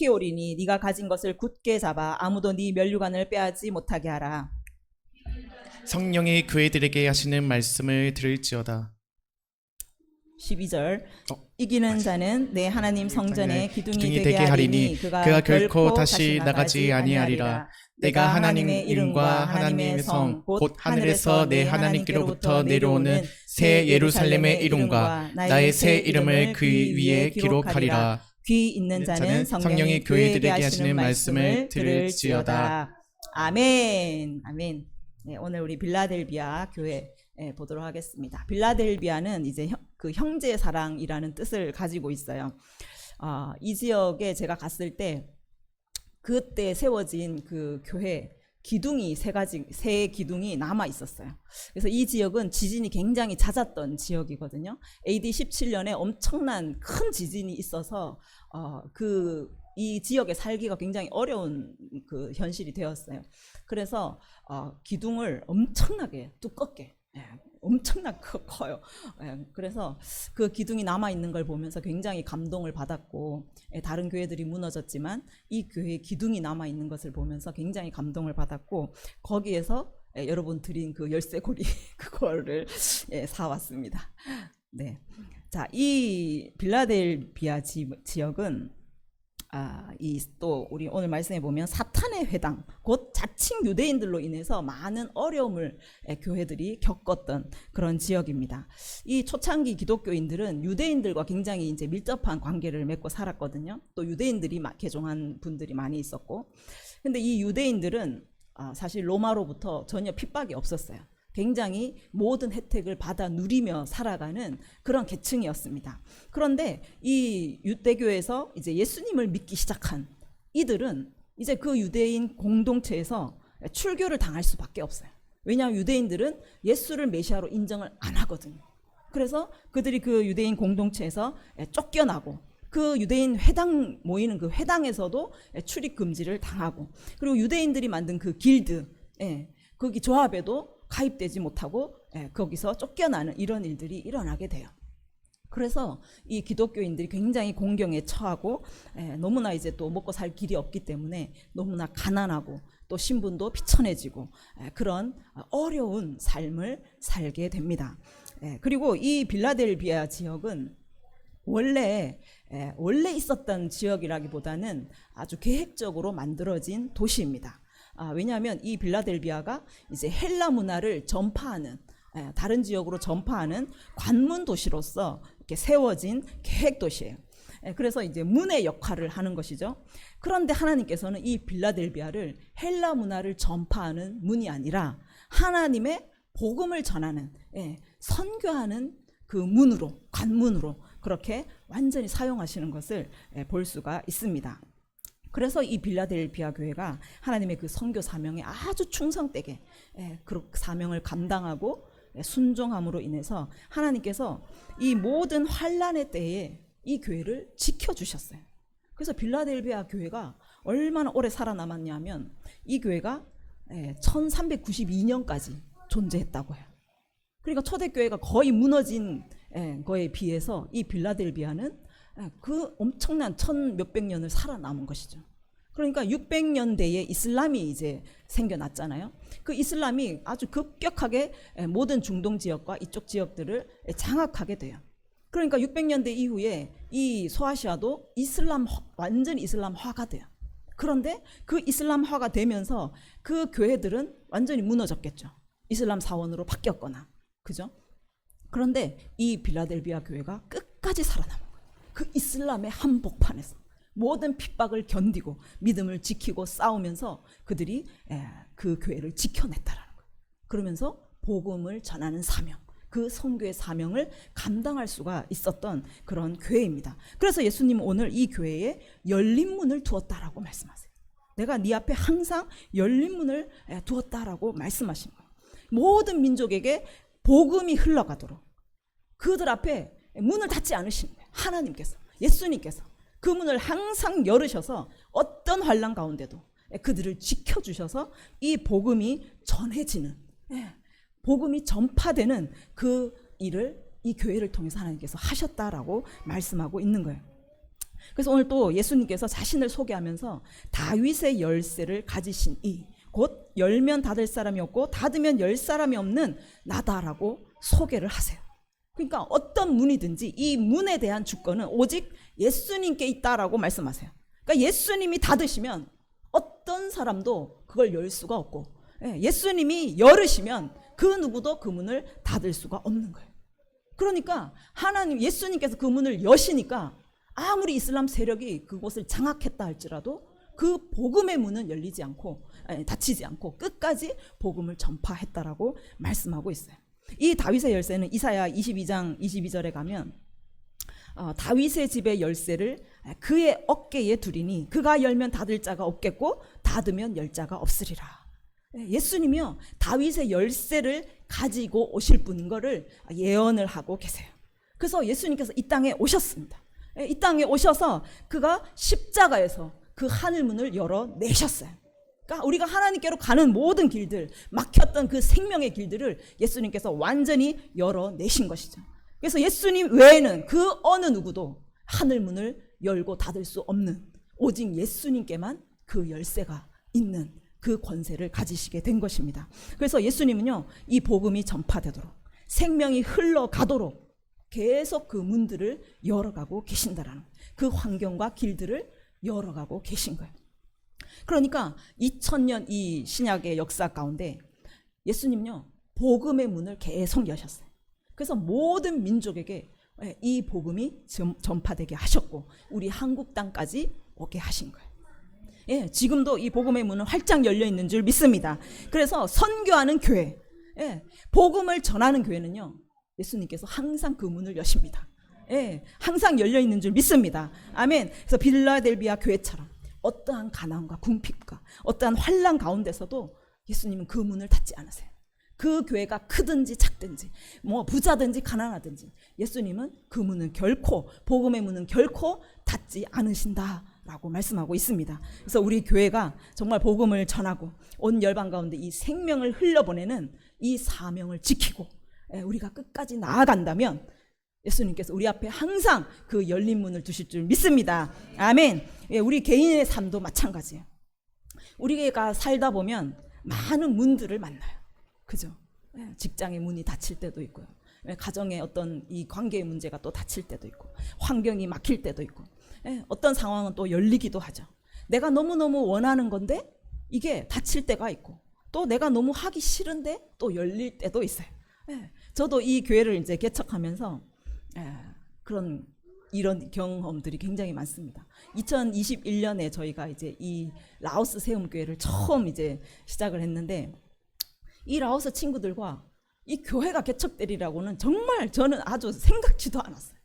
오리니 네가 가진 것을 굳게 잡아 아무도 네 면류관을 빼앗지 못하게 하라. 성령이 교회들에게 하시는 말씀을 들을지어다. 12절 어, 이기는 자는 내 하나님 성전에 기둥이 되게 하리니 그가 결코 다시 나가지 아니하리라. 내가 하나님의 이름과 하나님의 성 곧 하늘에서 내 하나님께로부터 내려오는 새 예루살렘의 이름과 나의 새 이름을 그 위에 기록하리라. 귀 있는 자는 성령이 교회에게 하시는 말씀을 들을지어다. 아멘. 아멘. 네, 오늘 우리 빌라델비아 교회 보도록 하겠습니다. 빌라델비아는 이제 그 형제 사랑이라는 뜻을 가지고 있어요. 이 지역에 제가 갔을 때 그때 세워진 그 교회 기둥이 세 기둥이 남아 있었어요. 그래서 이 지역은 지진이 굉장히 잦았던 지역이거든요. AD 17년에 엄청난 큰 지진이 있어서 이 지역에 살기가 굉장히 어려운 그 현실이 되었어요. 그래서 기둥을 엄청나게 두껍게 엄청나게 커요. 그래서 그 기둥이 남아있는 걸 보면서 굉장히 감동을 받았고, 다른 교회들이 무너졌지만 이 교회의 기둥이 남아있는 것을 보면서 굉장히 감동을 받았고, 거기에서 여러분 드린 그 열쇠고리 그거를 사왔습니다. 네. 자, 이 빌라델비아 지역은 또 우리 오늘 말씀해 보면 사탄의 회당, 곧 자칭 유대인들로 인해서 많은 어려움을 교회들이 겪었던 그런 지역입니다. 이 초창기 기독교인들은 유대인들과 굉장히 이제 밀접한 관계를 맺고 살았거든요. 또 유대인들이 개종한 분들이 많이 있었고, 근데 이 유대인들은 사실 로마로부터 전혀 핍박이 없었어요. 굉장히 모든 혜택을 받아 누리며 살아가는 그런 계층이었습니다. 그런데 이 유대교에서 이제 예수님을 믿기 시작한 이들은 이제 그 유대인 공동체에서 출교를 당할 수밖에 없어요. 왜냐하면 유대인들은 예수를 메시아로 인정을 안 하거든요. 그래서 그들이 그 유대인 공동체에서 쫓겨나고, 그 유대인 회당 모이는 그 회당에서도 출입 금지를 당하고, 그리고 유대인들이 만든 그 길드, 거기 조합에도 가입되지 못하고 거기서 쫓겨나는 이런 일들이 일어나게 돼요. 그래서 이 기독교인들이 굉장히 공경에 처하고, 너무나 이제 또 먹고 살 길이 없기 때문에 너무나 가난하고, 또 신분도 비천해지고, 그런 어려운 삶을 살게 됩니다. 그리고 이 빌라델비아 지역은 원래 있었던 지역이라기보다는 아주 계획적으로 만들어진 도시입니다. 왜냐하면 이 빌라델비아가 이제 헬라 문화를 전파하는, 다른 지역으로 전파하는 관문 도시로서 이렇게 세워진 계획 도시예요. 그래서 이제 문의 역할을 하는 것이죠. 그런데 하나님께서는 이 빌라델비아를 헬라 문화를 전파하는 문이 아니라 하나님의 복음을 전하는, 선교하는 그 문으로, 관문으로 그렇게 완전히 사용하시는 것을 볼 수가 있습니다. 그래서 이 빌라델비아 교회가 하나님의 그 선교 사명에 아주 충성되게 그 사명을 감당하고 순종함으로 인해서 하나님께서 이 모든 환난의 때에 이 교회를 지켜주셨어요. 그래서 빌라델비아 교회가 얼마나 오래 살아남았냐면 이 교회가 1392년까지 존재했다고 해요. 그러니까 초대교회가 거의 무너진 거에 비해서 이 빌라델비아는 그 엄청난 1000몇백 년을 살아남은 것이죠. 그러니까 600년대에 이슬람이 이제 생겨났잖아요. 그 이슬람이 아주 급격하게 모든 중동 지역과 이쪽 지역들을 장악하게 돼요. 그러니까 600년대 이후에 이 소아시아도 완전히 이슬람화가 돼요. 그런데 그 이슬람화가 되면서 그 교회들은 완전히 무너졌겠죠. 이슬람 사원으로 바뀌었거나, 그죠? 그런데 이 빌라델비아 교회가 끝까지 살아남은 거예요. 그 이슬람의 한복판에서 모든 핍박을 견디고 믿음을 지키고 싸우면서 그들이 그 교회를 지켜냈다라는 거예요. 그러면서 복음을 전하는 사명, 그 선교의 사명을 감당할 수가 있었던 그런 교회입니다. 그래서 예수님은 오늘 이 교회에 열린 문을 두었다라고 말씀하세요. 내가 네 앞에 항상 열린 문을 두었다라고 말씀하신 거예요. 모든 민족에게 복음이 흘러가도록 그들 앞에 문을 닫지 않으시는 거예요. 하나님께서, 예수님께서 그 문을 항상 열으셔서 어떤 환난 가운데도 그들을 지켜주셔서 이 복음이 전해지는, 복음이 전파되는 그 일을 이 교회를 통해서 하나님께서 하셨다라고 말씀하고 있는 거예요. 그래서 오늘 또 예수님께서 자신을 소개하면서 다윗의 열쇠를 가지신 이, 곧 열면 닫을 사람이 없고 닫으면 열 사람이 없는 나다라고 소개를 하세요. 그러니까 어떤 문이든지 이 문에 대한 주권은 오직 예수님께 있다라고 말씀하세요. 그러니까 예수님이 닫으시면 어떤 사람도 그걸 열 수가 없고, 예수님이 열으시면 그 누구도 그 문을 닫을 수가 없는 거예요. 그러니까 하나님, 예수님께서 그 문을 여시니까 아무리 이슬람 세력이 그곳을 장악했다 할지라도 그 복음의 문은 열리지 않고, 닫히지 않고 끝까지 복음을 전파했다라고 말씀하고 있어요. 이 다윗의 열쇠는 이사야 22장 22절에 가면 다윗의 집의 열쇠를 그의 어깨에 두리니 그가 열면 닫을 자가 없겠고 닫으면 열 자가 없으리라. 예수님이요, 다윗의 열쇠를 가지고 오실 분인 거를 예언을 하고 계세요. 그래서 예수님께서 이 땅에 오셨습니다. 이 땅에 오셔서 그가 십자가에서 그 하늘문을 열어내셨어요. 그러니까 우리가 하나님께로 가는 모든 길들, 막혔던 그 생명의 길들을 예수님께서 완전히 열어내신 것이죠. 그래서 예수님 외에는 그 어느 누구도 하늘문을 열고 닫을 수 없는, 오직 예수님께만 그 열쇠가 있는 그 권세를 가지시게 된 것입니다. 그래서 예수님은요, 이 복음이 전파되도록, 생명이 흘러가도록 계속 그 문들을 열어가고 계신다라는, 그 환경과 길들을 열어가고 계신 거예요. 그러니까 2000년 이 신약의 역사 가운데 예수님요, 복음의 문을 계속 여셨어요. 그래서 모든 민족에게 이 복음이 전파되게 하셨고 우리 한국 땅까지 오게 하신 거예요. 지금도 이 복음의 문은 활짝 열려 있는 줄 믿습니다. 그래서 선교하는 교회, 복음을 전하는 교회는요, 예수님께서 항상 그 문을 여십니다. 항상 열려 있는 줄 믿습니다. 아멘. 그래서 빌라델비아 교회처럼 어떠한 가난과 궁핍과 어떠한 환난 가운데서도 예수님은 그 문을 닫지 않으세요. 그 교회가 크든지 작든지 뭐 부자든지 가난하든지 예수님은 그 문은 결코, 복음의 문은 결코 닫지 않으신다라고 말씀하고 있습니다. 그래서 우리 교회가 정말 복음을 전하고 온 열방 가운데 이 생명을 흘려보내는 이 사명을 지키고 우리가 끝까지 나아간다면 예수님께서 우리 앞에 항상 그 열린 문을 두실 줄 믿습니다. 아멘. 우리 개인의 삶도 마찬가지예요. 우리가 살다 보면 많은 문들을 만나요. 그죠? 직장의 문이 닫힐 때도 있고요. 가정의 어떤 이 관계의 문제가 또 닫힐 때도 있고, 환경이 막힐 때도 있고, 어떤 상황은 또 열리기도 하죠. 내가 너무너무 원하는 건데 이게 닫힐 때가 있고, 또 내가 너무 하기 싫은데 또 열릴 때도 있어요. 저도 이 교회를 이제 개척하면서 이런 경험들이 굉장히 많습니다. 2021년에 저희가 이제 이 라오스 세움교회를 처음 이제 시작을 했는데, 이 라오스 친구들과 이 교회가 개척되리라고는 정말 저는 아주 생각지도 않았어요.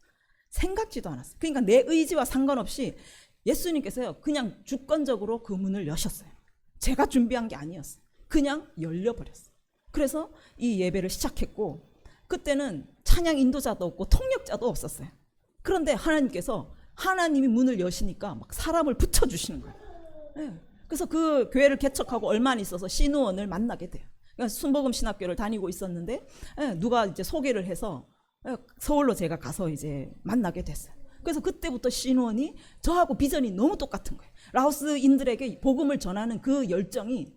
그러니까 내 의지와 상관없이 예수님께서요, 그냥 주권적으로 그 문을 여셨어요. 제가 준비한 게 아니었어요. 그냥 열려버렸어요. 그래서 이 예배를 시작했고, 그때는 찬양 인도자도 없고 통역자도 없었어요. 그런데 하나님께서, 하나님이 문을 여시니까 막 사람을 붙여주시는 거예요. 그래서 그 교회를 개척하고 얼마 안 있어서 신우원을 만나게 돼요. 그러니까 순복음 신학교를 다니고 있었는데 누가 이제 소개를 해서 서울로 제가 가서 이제 만나게 됐어요. 그래서 그때부터 신우원이 저하고 비전이 너무 똑같은 거예요. 라오스인들에게 복음을 전하는 그 열정이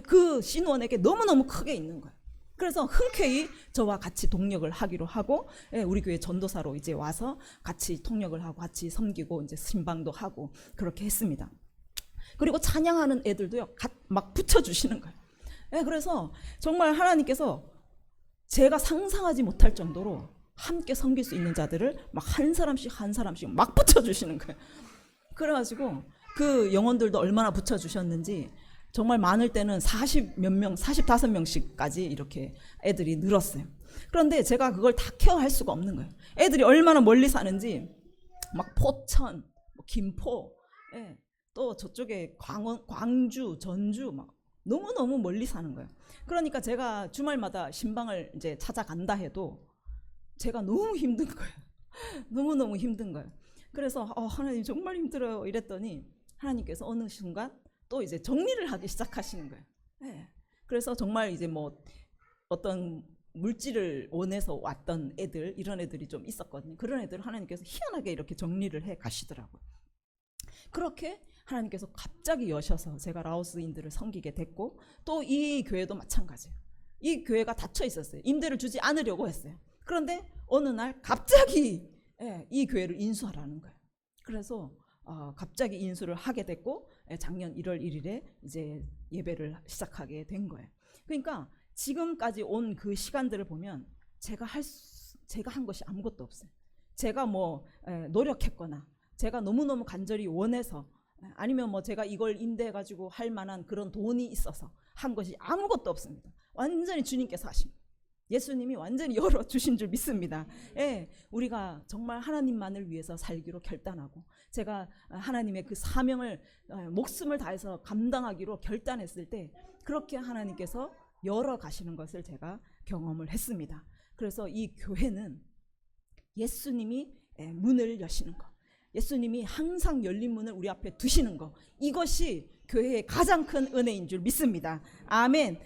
그 신우원에게 너무너무 크게 있는 거예요. 그래서 흔쾌히 저와 같이 동력을 하기로 하고, 우리 교회 전도사로 이제 와서 같이 통역을 하고 같이 섬기고 이제 신방도 하고 그렇게 했습니다. 그리고 찬양하는 애들도요, 막 붙여주시는 거예요. 그래서 정말 하나님께서 제가 상상하지 못할 정도로 함께 섬길 수 있는 자들을 막 한 사람씩 막 붙여주시는 거예요. 그래가지고 그 영혼들도 얼마나 붙여주셨는지, 정말 많을 때는 40몇 명, 45명씩까지 이렇게 애들이 늘었어요. 그런데 제가 그걸 다 케어할 수가 없는 거예요. 애들이 얼마나 멀리 사는지, 막 포천, 김포, 또 저쪽에 광주, 전주, 막 너무너무 멀리 사는 거예요. 그러니까 제가 주말마다 신방을 이제 찾아간다 해도 제가 너무 힘든 거예요. 너무너무 힘든 거예요. 그래서 하나님 정말 힘들어요 이랬더니 하나님께서 어느 순간 또 이제 정리를 하기 시작하시는 거예요. 그래서 정말 이제 뭐 어떤 물질을 원해서 왔던 애들, 이런 애들이 좀 있었거든요. 그런 애들을 하나님께서 희한하게 이렇게 정리를 해 가시더라고요. 그렇게 하나님께서 갑자기 여셔서 제가 라오스인들을 섬기게 됐고, 또 이 교회도 마찬가지예요. 이 교회가 닫혀 있었어요. 임대를 주지 않으려고 했어요. 그런데 어느 날 갑자기 이 교회를 인수하라는 거예요. 그래서 갑자기 인수를 하게 됐고, 작년 1월 1일에 이제 예배를 시작하게 된 거예요. 그러니까 지금까지 온 그 시간들을 보면 제가 한 것이 아무것도 없어요. 제가 뭐 노력했거나 제가 너무너무 간절히 원해서, 아니면 뭐 제가 이걸 임대해 가지고 할 만한 그런 돈이 있어서 한 것이 아무것도 없습니다. 완전히 주님께서 하십니다. 예수님이 완전히 열어주신 줄 믿습니다. 우리가 정말 하나님만을 위해서 살기로 결단하고, 제가 하나님의 그 사명을 목숨을 다해서 감당하기로 결단했을 때 그렇게 하나님께서 열어가시는 것을 제가 경험을 했습니다. 그래서 이 교회는 예수님이 문을 여시는 것, 예수님이 항상 열린 문을 우리 앞에 두시는 것, 이것이 교회의 가장 큰 은혜인 줄 믿습니다. 아멘.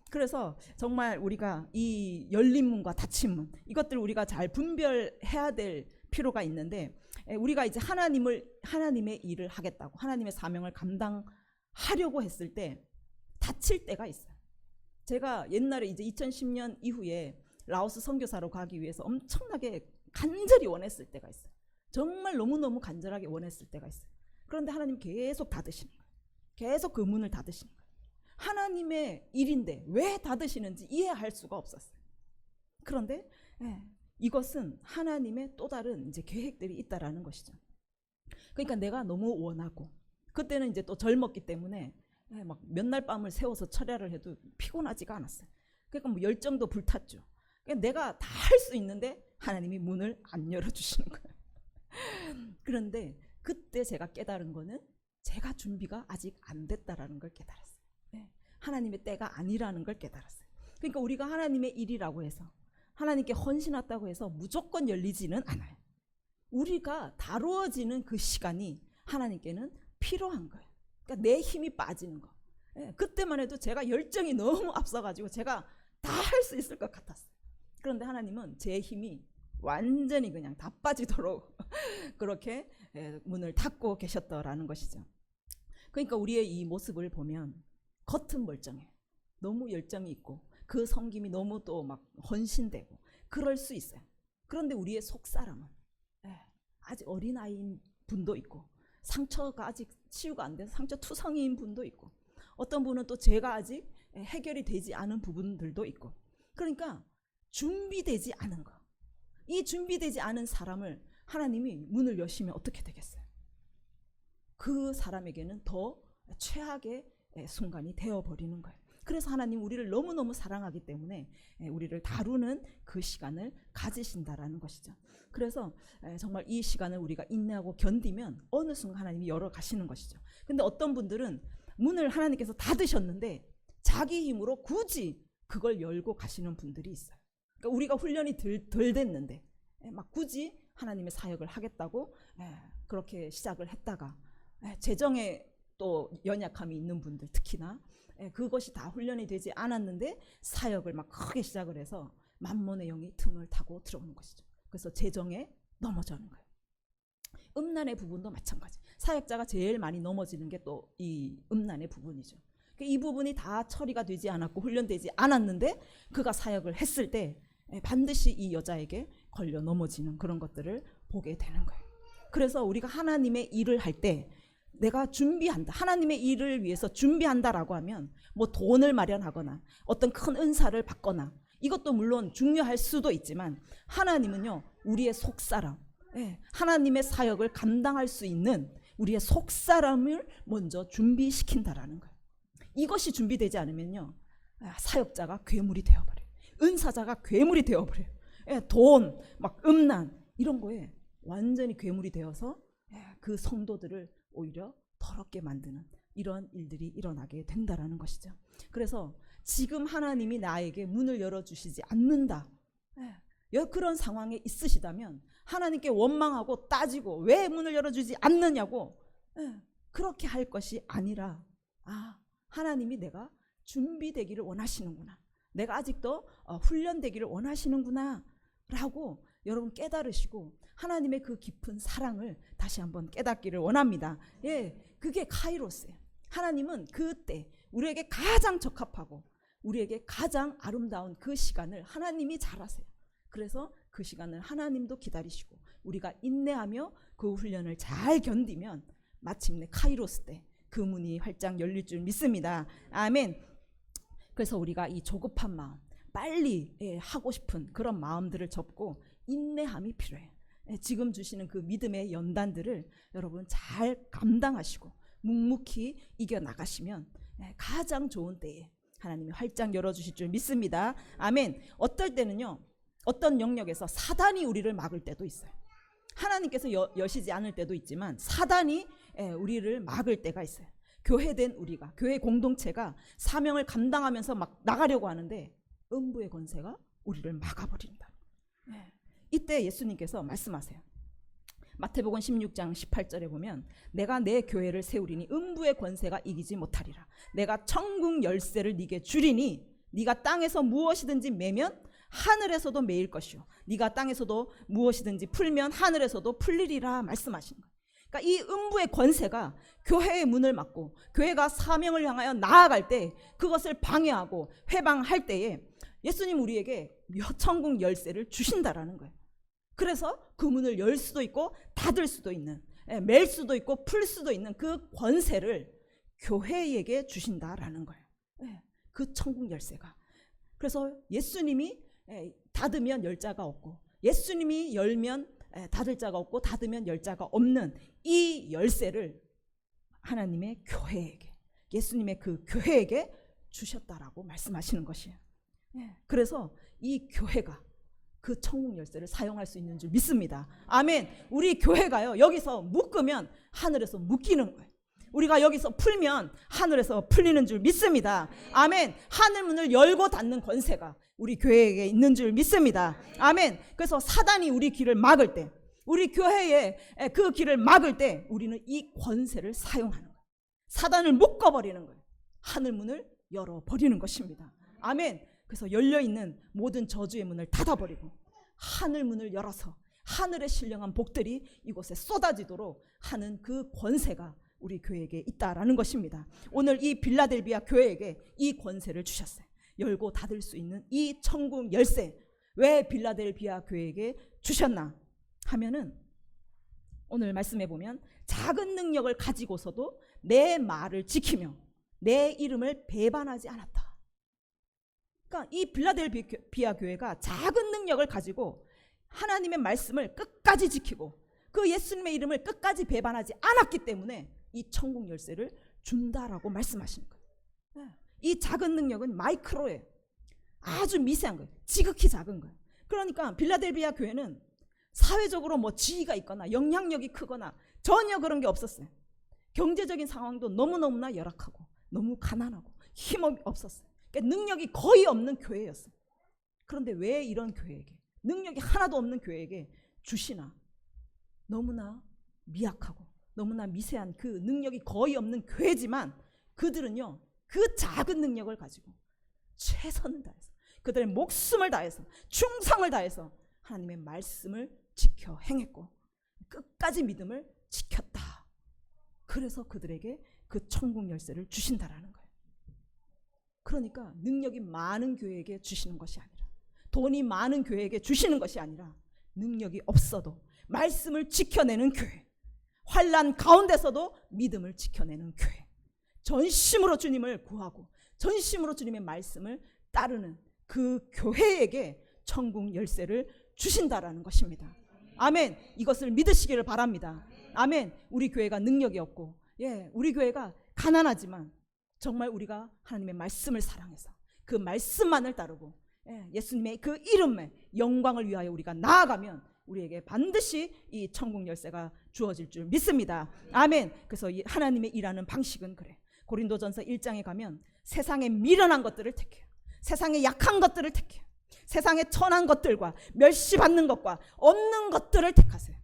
그래서 정말 우리가 이 열린 문과 닫힌 문, 이것들을 우리가 잘 분별해야 될 필요가 있는데, 우리가 이제 하나님의 일을 하겠다고, 하나님의 사명을 감당하려고 했을 때 닫힐 때가 있어요. 제가 옛날에 이제 2010년 이후에 라오스 선교사로 가기 위해서 엄청나게 간절히 원했을 때가 있어요. 정말 너무너무 간절하게 원했을 때가 있어요. 그런데 하나님 계속 닫으시는 거예요. 계속 그 문을 닫으시는 거예요. 하나님의 일인데 왜 닫으시는지 이해할 수가 없었어요. 그런데 이것은 하나님의 또 다른 이제 계획들이 있다라는 것이죠. 그러니까 내가 너무 원하고, 그때는 이제 또 젊었기 때문에 막 몇 날 밤을 새워서 철야를 해도 피곤하지가 않았어요. 그러니까 뭐 열정도 불탔죠. 그러니까 내가 다 할 수 있는데 하나님이 문을 안 열어주시는 거예요. 그런데 그때 제가 깨달은 거는 제가 준비가 아직 안 됐다라는 걸 깨달았어요. 하나님의 때가 아니라는 걸 깨달았어요. 그러니까 우리가 하나님의 일이라고 해서, 하나님께 헌신했다고 해서 무조건 열리지는 않아요. 우리가 다루어지는 그 시간이 하나님께는 필요한 거예요. 그러니까 내 힘이 빠지는 거. 그때만 해도 제가 열정이 너무 앞서가지고 제가 다 할 수 있을 것 같았어요. 그런데 하나님은 제 힘이 완전히 그냥 다 빠지도록 그렇게 문을 닫고 계셨더라는 것이죠. 그러니까 우리의 이 모습을 보면 겉은 멀쩡해, 너무 열정이 있고 그 섬김이 너무 또 막 헌신되고 그럴 수 있어요. 그런데 우리의 속사람은 아직 어린아이인 분도 있고, 상처가 아직 치유가 안 돼서 상처 투성이인 분도 있고, 어떤 분은 또 죄가 아직 해결이 되지 않은 부분들도 있고, 그러니까 준비되지 않은 거, 이 준비되지 않은 사람을 하나님이 문을 여시면 어떻게 되겠어요? 그 사람에게는 더 최악의 순간이 되어버리는 거예요. 그래서 하나님 우리를 너무너무 사랑하기 때문에 우리를 다루는 그 시간을 가지신다라는 것이죠. 그래서 정말 이 시간을 우리가 인내하고 견디면 어느 순간 하나님이 열어가시는 것이죠. 근데 어떤 분들은 문을 하나님께서 닫으셨는데 자기 힘으로 굳이 그걸 열고 가시는 분들이 있어요. 그러니까 우리가 훈련이 덜 됐는데 막 굳이 하나님의 사역을 하겠다고 그렇게 시작을 했다가, 재정에 또 연약함이 있는 분들, 특히나 그것이 다 훈련이 되지 않았는데 사역을 막 크게 시작을 해서 만몬의 영이 틈을 타고 들어오는 것이죠. 그래서 재정에 넘어지는 거예요. 음란의 부분도 마찬가지. 사역자가 제일 많이 넘어지는 게 또 이 음란의 부분이죠. 이 부분이 다 처리가 되지 않았고 훈련되지 않았는데 그가 사역을 했을 때 반드시 이 여자에게 걸려 넘어지는 그런 것들을 보게 되는 거예요. 그래서 우리가 하나님의 일을 할 때 내가 준비한다, 하나님의 일을 위해서 준비한다라고 하면 뭐 돈을 마련하거나 어떤 큰 은사를 받거나 이것도 물론 중요할 수도 있지만, 하나님은요 우리의 속사람, 하나님의 사역을 감당할 수 있는 우리의 속사람을 먼저 준비시킨다라는 거예요. 이것이 준비되지 않으면요 사역자가 괴물이 되어버려요. 은사자가 괴물이 되어버려요. 돈, 막 음란 이런 거에 완전히 괴물이 되어서 그 성도들을 오히려 더럽게 만드는 이런 일들이 일어나게 된다라는 것이죠. 그래서 지금 하나님이 나에게 문을 열어주시지 않는다, 그런 상황에 있으시다면 하나님께 원망하고 따지고 왜 문을 열어주지 않느냐고 그렇게 할 것이 아니라, 하나님이 내가 준비되기를 원하시는구나, 내가 아직도 훈련되기를 원하시는구나 라고 여러분 깨달으시고 하나님의 그 깊은 사랑을 다시 한번 깨닫기를 원합니다. 예, 그게 카이로스예요. 하나님은 그때 우리에게 가장 적합하고 우리에게 가장 아름다운 그 시간을 하나님이 잘 아세요. 그래서 그 시간을 하나님도 기다리시고 우리가 인내하며 그 훈련을 잘 견디면 마침내 카이로스 때 그 문이 활짝 열릴 줄 믿습니다. 아멘. 그래서 우리가 이 조급한 마음, 빨리 하고 싶은 그런 마음들을 접고 인내함이 필요해요. 지금 주시는 그 믿음의 연단들을 여러분 잘 감당하시고 묵묵히 이겨나가시면 가장 좋은 때에 하나님이 활짝 열어주실 줄 믿습니다. 아멘. 어떨 때는요, 어떤 영역에서 사단이 우리를 막을 때도 있어요. 하나님께서 여시지 않을 때도 있지만 사단이 우리를 막을 때가 있어요. 교회된 우리가, 교회 공동체가 사명을 감당하면서 막 나가려고 하는데 음부의 권세가 우리를 막아버린다. 이때 예수님께서 말씀하세요. 마태복음 16장 18절에 보면 내가 내 교회를 세우리니 음부의 권세가 이기지 못하리라. 내가 천국 열쇠를 네게 주리니 네가 땅에서 무엇이든지 매면 하늘에서도 매일 것이요 네가 땅에서도 무엇이든지 풀면 하늘에서도 풀리리라 말씀하신 거예요. 그러니까 이 음부의 권세가 교회의 문을 막고 교회가 사명을 향하여 나아갈 때 그것을 방해하고 회방할 때에 예수님 우리에게 천국 열쇠를 주신다라는 거예요. 그래서 그 문을 열 수도 있고 닫을 수도 있는, 맬 수도 있고 풀 수도 있는 그 권세를 교회에게 주신다라는 거예요. 그 천국 열쇠가. 그래서 예수님이 닫으면 열 자가 없고 예수님이 열면 닫을 자가 없고 닫으면 열 자가 없는 이 열쇠를 하나님의 교회에게, 예수님의 그 교회에게 주셨다라고 말씀하시는 것이에요. 그래서 이 교회가 그 천국 열쇠를 사용할 수 있는 줄 믿습니다. 아멘. 우리 교회가요, 여기서 묶으면 하늘에서 묶이는 거예요. 우리가 여기서 풀면 하늘에서 풀리는 줄 믿습니다. 아멘. 하늘 문을 열고 닫는 권세가 우리 교회에게 있는 줄 믿습니다. 아멘. 그래서 사단이 우리 길을 막을 때, 우리 교회에 그 길을 막을 때 우리는 이 권세를 사용하는 거예요. 사단을 묶어버리는 거예요. 하늘 문을 열어버리는 것입니다. 아멘. 그래서 열려있는 모든 저주의 문을 닫아버리고 하늘 문을 열어서 하늘의 신령한 복들이 이곳에 쏟아지도록 하는 그 권세가 우리 교회에게 있다라는 것입니다. 오늘 이 빌라델비아 교회에게 이 권세를 주셨어요. 열고 닫을 수 있는 이 천국 열쇠. 왜 빌라델비아 교회에게 주셨나 하면은 오늘 말씀해 보면 작은 능력을 가지고서도 내 말을 지키며 내 이름을 배반하지 않았다. 그러니까 이 빌라델비아 교회가 작은 능력을 가지고 하나님의 말씀을 끝까지 지키고 그 예수님의 이름을 끝까지 배반하지 않았기 때문에 이 천국 열쇠를 준다라고 말씀하시는 거예요. 이 작은 능력은 마이크로예요. 아주 미세한 거예요. 지극히 작은 거예요. 그러니까 빌라델비아 교회는 사회적으로 뭐 지위가 있거나 영향력이 크거나 전혀 그런 게 없었어요. 경제적인 상황도 너무너무나 열악하고 너무 가난하고 힘 없었어요. 그러니까 능력이 거의 없는 교회였어요. 그런데 왜 이런 교회에게, 능력이 하나도 없는 교회에게 주시나? 너무나 미약하고 너무나 미세한 그 능력이 거의 없는 교회지만 그들은요, 그 작은 능력을 가지고 최선을 다해서 그들의 목숨을 다해서 충성을 다해서 하나님의 말씀을 지켜 행했고 끝까지 믿음을 지켰다. 그래서 그들에게 그 천국 열쇠를 주신다라는 거예요. 그러니까 능력이 많은 교회에게 주시는 것이 아니라, 돈이 많은 교회에게 주시는 것이 아니라, 능력이 없어도 말씀을 지켜내는 교회, 환난 가운데서도 믿음을 지켜내는 교회, 전심으로 주님을 구하고 전심으로 주님의 말씀을 따르는 그 교회에게 천국 열쇠를 주신다라는 것입니다. 아멘. 이것을 믿으시기를 바랍니다. 아멘. 우리 교회가 능력이 없고, 우리 교회가 가난하지만 정말 우리가 하나님의 말씀을 사랑해서 그 말씀만을 따르고 예수님의 그 이름에 영광을 위하여 우리가 나아가면 우리에게 반드시 이 천국 열쇠가 주어질 줄 믿습니다. 아멘. 그래서 하나님의 일하는 방식은 그래. 고린도전서 1장에 가면 세상에 미련한 것들을 택해요. 세상에 약한 것들을 택해요. 세상에 천한 것들과 멸시받는 것과 없는 것들을 택하세요.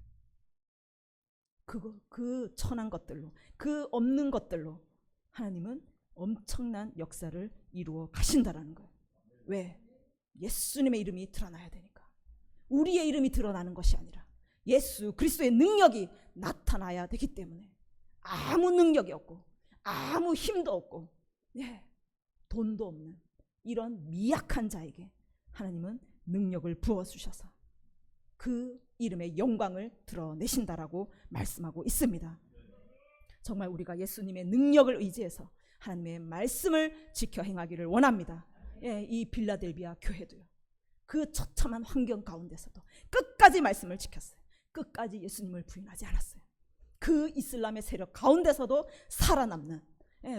그 천한 것들로, 그 없는 것들로 하나님은 엄청난 역사를 이루어 가신다라는 거예요. 왜? 예수님의 이름이 드러나야 되니까. 우리의 이름이 드러나는 것이 아니라 예수 그리스도의 능력이 나타나야 되기 때문에 아무 능력이 없고 아무 힘도 없고 돈도 없는 이런 미약한 자에게 하나님은 능력을 부어주셔서 그 이름의 영광을 드러내신다라고 말씀하고 있습니다. 정말 우리가 예수님의 능력을 의지해서 하나님의 말씀을 지켜 행하기를 원합니다. 이 빌라델비아 교회도요, 그 처참한 환경 가운데서도 끝까지 말씀을 지켰어요. 끝까지 예수님을 부인하지 않았어요. 그 이슬람의 세력 가운데서도 살아남는,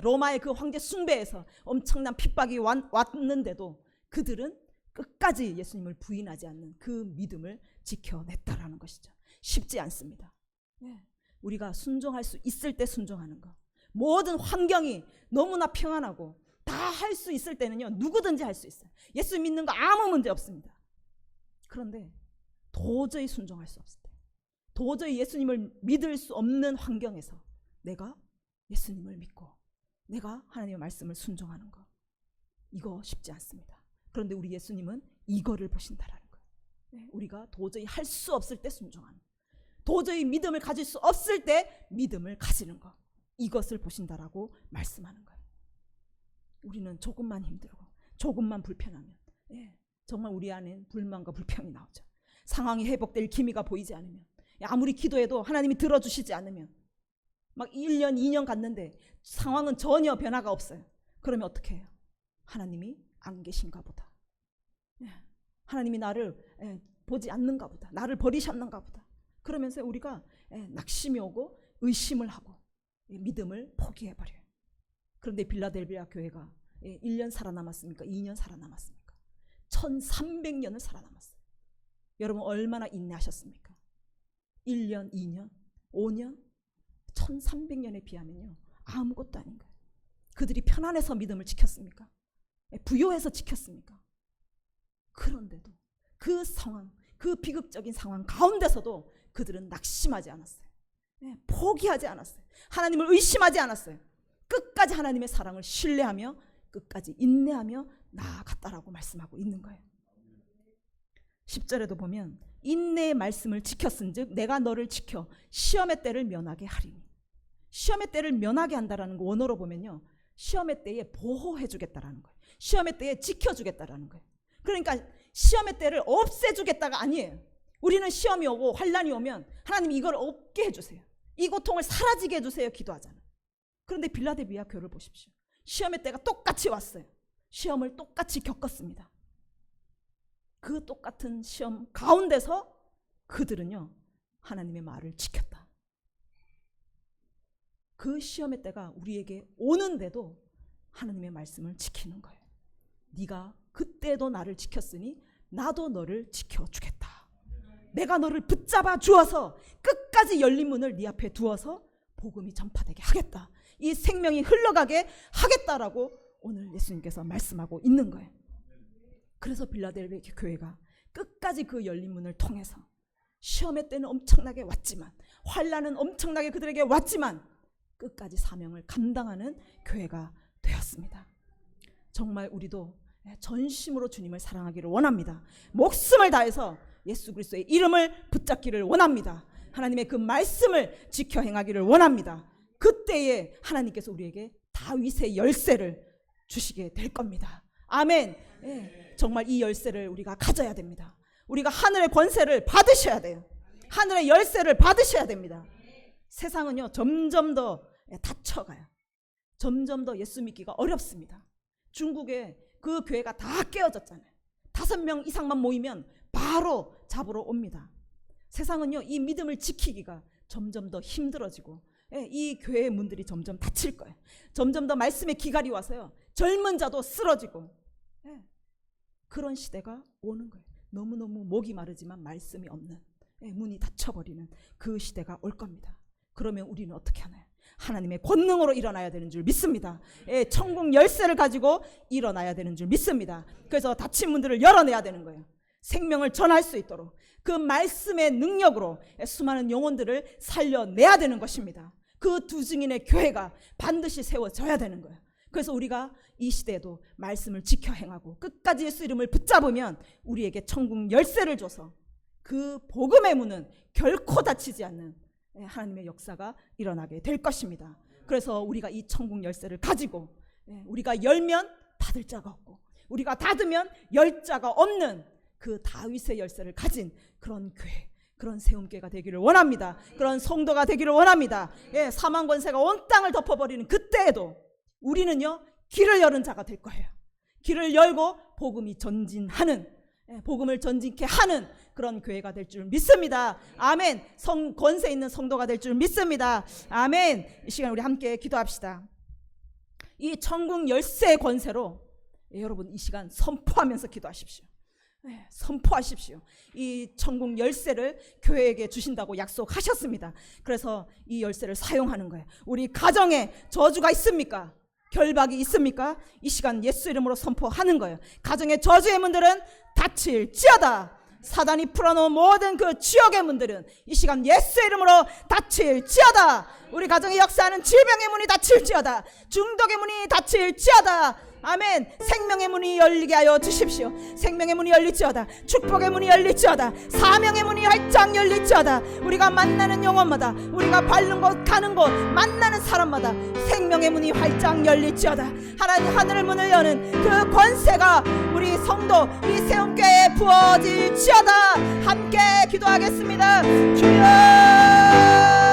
로마의 그 황제 숭배에서 엄청난 핍박이 왔는데도 그들은 끝까지 예수님을 부인하지 않는 그 믿음을 지켜냈다라는 것이죠. 쉽지 않습니다. 우리가 순종할 수 있을 때 순종하는 것, 모든 환경이 너무나 평안하고 다 할 수 있을 때는요, 누구든지 할 수 있어요. 예수 믿는 거 아무 문제 없습니다. 그런데 도저히 순종할 수 없을 때, 도저히 예수님을 믿을 수 없는 환경에서 내가 예수님을 믿고 내가 하나님의 말씀을 순종하는 것, 이거 쉽지 않습니다. 그런데 우리 예수님은 이거를 보신다라는 거예요. 우리가 도저히 할 수 없을 때 순종하는 것, 도저히 믿음을 가질 수 없을 때 믿음을 가지는 것, 이것을 보신다라고 말씀하는 거예요. 우리는 조금만 힘들고 조금만 불편하면 정말 우리 안엔 불만과 불평이 나오죠. 상황이 회복될 기미가 보이지 않으면, 아무리 기도해도 하나님이 들어주시지 않으면 막 1년 2년 갔는데 상황은 전혀 변화가 없어요. 그러면 어떻게 해요? 하나님이 안 계신가 보다, 하나님이 나를 보지 않는가 보다, 나를 버리셨는가 보다, 그러면서 우리가 낙심이 오고 의심을 하고 믿음을 포기해버려요. 그런데 빌라델비아 교회가 1년 살아남았습니까? 2년 살아남았습니까? 1300년을 살아남았어요. 여러분 얼마나 인내하셨습니까? 1년, 2년, 5년, 1300년에 비하면요 아무것도 아닌 거예요. 그들이 편안해서 믿음을 지켰습니까? 부요해서 지켰습니까? 그런데도 그 상황, 그 비극적인 상황 가운데서도 그들은 낙심하지 않았어요. 포기하지 않았어요. 하나님을 의심하지 않았어요. 끝까지 하나님의 사랑을 신뢰하며 끝까지 인내하며 나아갔다라고 말씀하고 있는 거예요. 10절에도 보면 인내의 말씀을 지켰은즉 내가 너를 지켜 시험의 때를 면하게 하리니, 시험의 때를 면하게 한다라는 거 원어로 보면요, 시험의 때에 보호해 주겠다라는 거예요. 시험의 때에 지켜주겠다라는 거예요. 그러니까 시험의 때를 없애주겠다가 아니에요. 우리는 시험이 오고 환난이 오면 하나님 이걸 없게 해주세요, 이 고통을 사라지게 해주세요 기도하잖아요. 그런데 빌라델비아 교회를 보십시오. 시험의 때가 똑같이 왔어요. 시험을 똑같이 겪었습니다. 그 똑같은 시험 가운데서 그들은요 하나님의 말을 지켰다. 그 시험의 때가 우리에게 오는데도 하나님의 말씀을 지키는 거예요. 네가 그때도 나를 지켰으니 나도 너를 지켜주겠다. 내가 너를 붙잡아 주어서 끝까지 열린 문을 네 앞에 두어서 복음이 전파되게 하겠다. 이 생명이 흘러가게 하겠다라고 오늘 예수님께서 말씀하고 있는 거예요. 그래서 빌라델비아 교회가 끝까지 그 열린 문을 통해서 시험의 때는 엄청나게 왔지만, 환난은 엄청나게 그들에게 왔지만 끝까지 사명을 감당하는 교회가 되었습니다. 정말 우리도 전심으로 주님을 사랑하기를 원합니다. 목숨을 다해서 예수 그리스도의 이름을 붙잡기를 원합니다. 하나님의 그 말씀을 지켜 행하기를 원합니다. 그때에 하나님께서 우리에게 다윗의 열쇠를 주시게 될 겁니다. 아멘. 정말 이 열쇠를 우리가 가져야 됩니다. 우리가 하늘의 권세를 받으셔야 돼요. 하늘의 열쇠를 받으셔야 됩니다. 세상은요 점점 더 닫혀가요. 점점 더 예수 믿기가 어렵습니다. 중국에 그 교회가 다 깨어졌잖아요. 5명 이상만 모이면 바로 잡으러 옵니다. 세상은요 이 믿음을 지키기가 점점 더 힘들어지고 이 교회의 문들이 점점 닫힐 거예요. 점점 더 말씀의 기갈이 와서요 젊은 자도 쓰러지고 그런 시대가 오는 거예요. 너무너무 목이 마르지만 말씀이 없는, 문이 닫혀버리는 그 시대가 올 겁니다. 그러면 우리는 어떻게 하나요? 하나님의 권능으로 일어나야 되는 줄 믿습니다. 천국 열쇠를 가지고 일어나야 되는 줄 믿습니다. 그래서 닫힌 문들을 열어내야 되는 거예요. 생명을 전할 수 있도록 그 말씀의 능력으로 수많은 영혼들을 살려내야 되는 것입니다. 그 두 증인의 교회가 반드시 세워져야 되는 거예요. 그래서 우리가 이 시대에도 말씀을 지켜 행하고 끝까지 예수 이름을 붙잡으면 우리에게 천국 열쇠를 줘서 그 복음의 문은 결코 닫히지 않는 하나님의 역사가 일어나게 될 것입니다. 그래서 우리가 이 천국 열쇠를 가지고 우리가 열면 닫을 자가 없고 우리가 닫으면 열 자가 없는 그 다윗의 열쇠를 가진 그런 교회, 그런 세움교회가 되기를 원합니다. 그런 성도가 되기를 원합니다. 사망 권세가 온 땅을 덮어버리는 그때에도 우리는요 길을 여는 자가 될 거예요. 길을 열고 복음이 전진하는, 복음을 전진케 하는 그런 교회가 될 줄 믿습니다. 아멘. 권세 있는 성도가 될 줄 믿습니다. 아멘. 이 시간 우리 함께 기도합시다. 이 천국 열쇠의 권세로 여러분 이 시간 선포하면서 기도하십시오. 선포하십시오. 이 천국 열쇠를 교회에게 주신다고 약속하셨습니다. 그래서 이 열쇠를 사용하는 거예요. 우리 가정에 저주가 있습니까? 결박이 있습니까? 이 시간 예수 이름으로 선포하는 거예요. 가정의 저주의 문들은 닫힐지어다. 사단이 풀어놓은 모든 그 지옥의 문들은 이 시간 예수 이름으로 닫힐지어다. 우리 가정에 역사하는 질병의 문이 닫힐지어다. 중독의 문이 닫힐지어다. 아멘. 생명의 문이 열리게 하여 주십시오. 생명의 문이 열릴지어다. 축복의 문이 열릴지어다. 사명의 문이 활짝 열릴지어다. 우리가 만나는 영혼마다, 우리가 밟는 곳 가는 곳 만나는 사람마다 생명의 문이 활짝 열릴지어다. 하나님 하늘의 문을 여는 그 권세가 우리 성도, 우리 세움교회에 부어질지어다. 함께 기도하겠습니다. 주여